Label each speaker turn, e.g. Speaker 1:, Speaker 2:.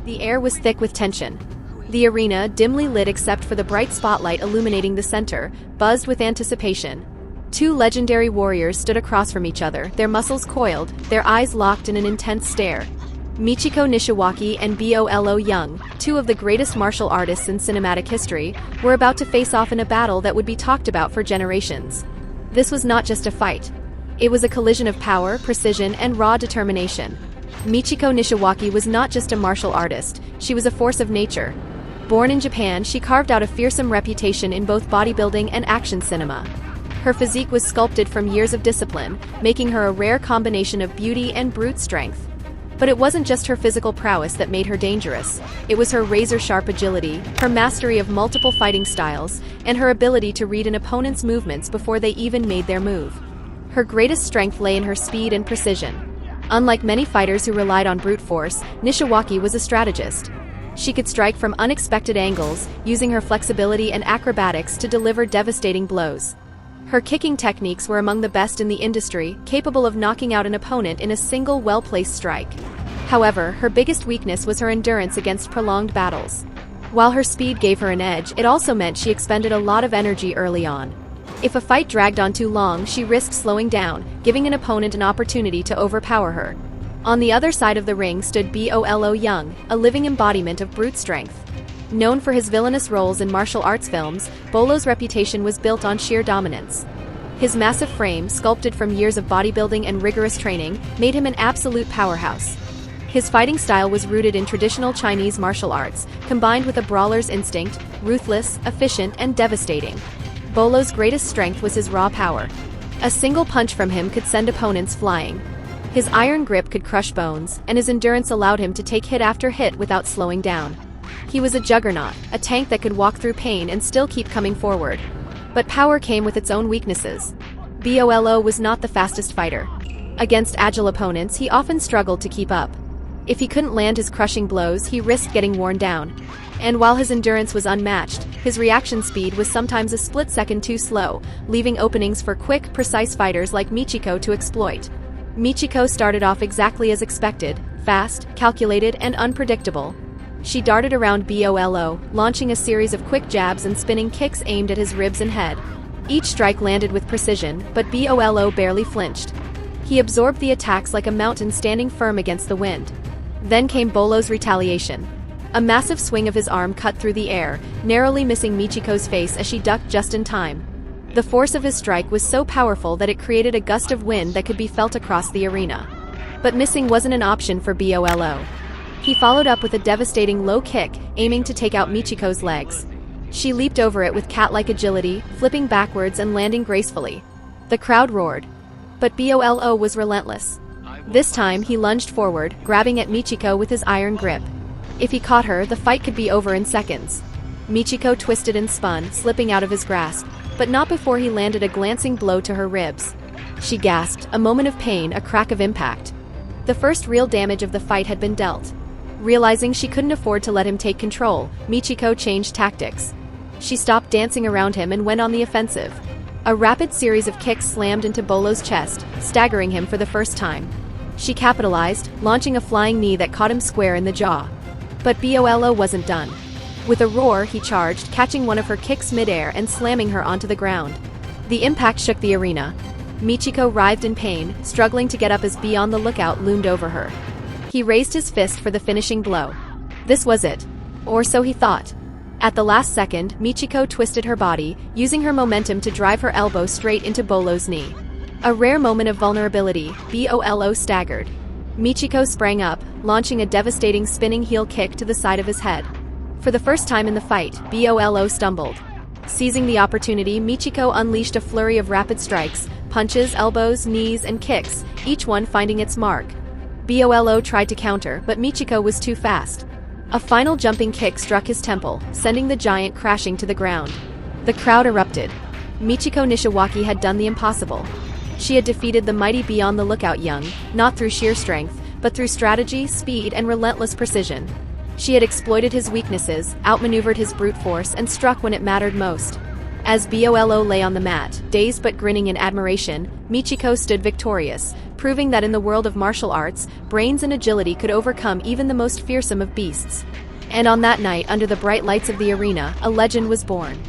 Speaker 1: The air was thick with tension. The arena, dimly lit except for the bright spotlight illuminating the center, buzzed with anticipation. Two legendary warriors stood across from each other, their muscles coiled, their eyes locked in an intense stare. Michiko Nishiwaki and Bolo Yeung, two of the greatest martial artists in cinematic history, were about to face off in a battle that would be talked about for generations. This was not just a fight. It was a collision of power, precision, and raw determination. Michiko Nishiwaki was not just a martial artist, she was a force of nature. Born in Japan, she carved out a fearsome reputation in both bodybuilding and action cinema. Her physique was sculpted from years of discipline, making her a rare combination of beauty and brute strength. But it wasn't just her physical prowess that made her dangerous. It was her razor-sharp agility, her mastery of multiple fighting styles, and her ability to read an opponent's movements before they even made their move. Her greatest strength lay in her speed and precision. Unlike many fighters who relied on brute force, Nishiwaki was a strategist. She could strike from unexpected angles, using her flexibility and acrobatics to deliver devastating blows. Her kicking techniques were among the best in the industry, capable of knocking out an opponent in a single well-placed strike. However, her biggest weakness was her endurance against prolonged battles. While her speed gave her an edge, it also meant she expended a lot of energy early on. If a fight dragged on too long, she risked slowing down, giving an opponent an opportunity to overpower her. On the other side of the ring stood Bolo Yeung, a living embodiment of brute strength. Known for his villainous roles in martial arts films, Bolo's reputation was built on sheer dominance. His massive frame, sculpted from years of bodybuilding and rigorous training, made him an absolute powerhouse. His fighting style was rooted in traditional Chinese martial arts, combined with a brawler's instinct, ruthless, efficient, and devastating. Bolo's greatest strength was his raw power. A single punch from him could send opponents flying. His iron grip could crush bones, and his endurance allowed him to take hit after hit without slowing down. He was a juggernaut, a tank that could walk through pain and still keep coming forward. But power came with its own weaknesses. Bolo was not the fastest fighter. Against agile opponents, he often struggled to keep up. If he couldn't land his crushing blows, he risked getting worn down. And while his endurance was unmatched, his reaction speed was sometimes a split second too slow, leaving openings for quick, precise fighters like Michiko to exploit. Michiko started off exactly as expected, fast, calculated, and unpredictable. She darted around Bolo, launching a series of quick jabs and spinning kicks aimed at his ribs and head. Each strike landed with precision, but Bolo barely flinched. He absorbed the attacks like a mountain standing firm against the wind. Then came Bolo's retaliation. A massive swing of his arm cut through the air, narrowly missing Michiko's face as she ducked just in time. The force of his strike was so powerful that it created a gust of wind that could be felt across the arena. But missing wasn't an option for Bolo. He followed up with a devastating low kick, aiming to take out Michiko's legs. She leaped over it with cat-like agility, flipping backwards and landing gracefully. The crowd roared. But Bolo was relentless. This time, he lunged forward, grabbing at Michiko with his iron grip. If he caught her, the fight could be over in seconds. Michiko twisted and spun, slipping out of his grasp, but not before he landed a glancing blow to her ribs. She gasped, a moment of pain, a crack of impact. The first real damage of the fight had been dealt. Realizing she couldn't afford to let him take control, Michiko changed tactics. She stopped dancing around him and went on the offensive. A rapid series of kicks slammed into Bolo's chest, staggering him for the first time. She capitalized, launching a flying knee that caught him square in the jaw. But Bolo wasn't done. With a roar, he charged, catching one of her kicks midair and slamming her onto the ground. The impact shook the arena. Michiko writhed in pain, struggling to get up as Be on the Lookout loomed over her. He raised his fist for the finishing blow. This was it. Or so he thought. At the last second, Michiko twisted her body, using her momentum to drive her elbow straight into Bolo's knee. A rare moment of vulnerability, Bolo staggered. Michiko sprang up, launching a devastating spinning heel kick to the side of his head. For the first time in the fight, Bolo stumbled. Seizing the opportunity, Michiko unleashed a flurry of rapid strikes, punches, elbows, knees, and kicks, each one finding its mark. Bolo tried to counter, but Michiko was too fast. A final jumping kick struck his temple, sending the giant crashing to the ground. The crowd erupted. Michiko Nishiwaki had done the impossible. She had defeated the mighty Be on the Lookout Yeung, not through sheer strength, but through strategy, speed, and relentless precision. She had exploited his weaknesses, outmaneuvered his brute force, and struck when it mattered most. As Bolo lay on the mat, dazed but grinning in admiration, Michiko stood victorious, proving that in the world of martial arts, brains and agility could overcome even the most fearsome of beasts. And on that night, under the bright lights of the arena, a legend was born.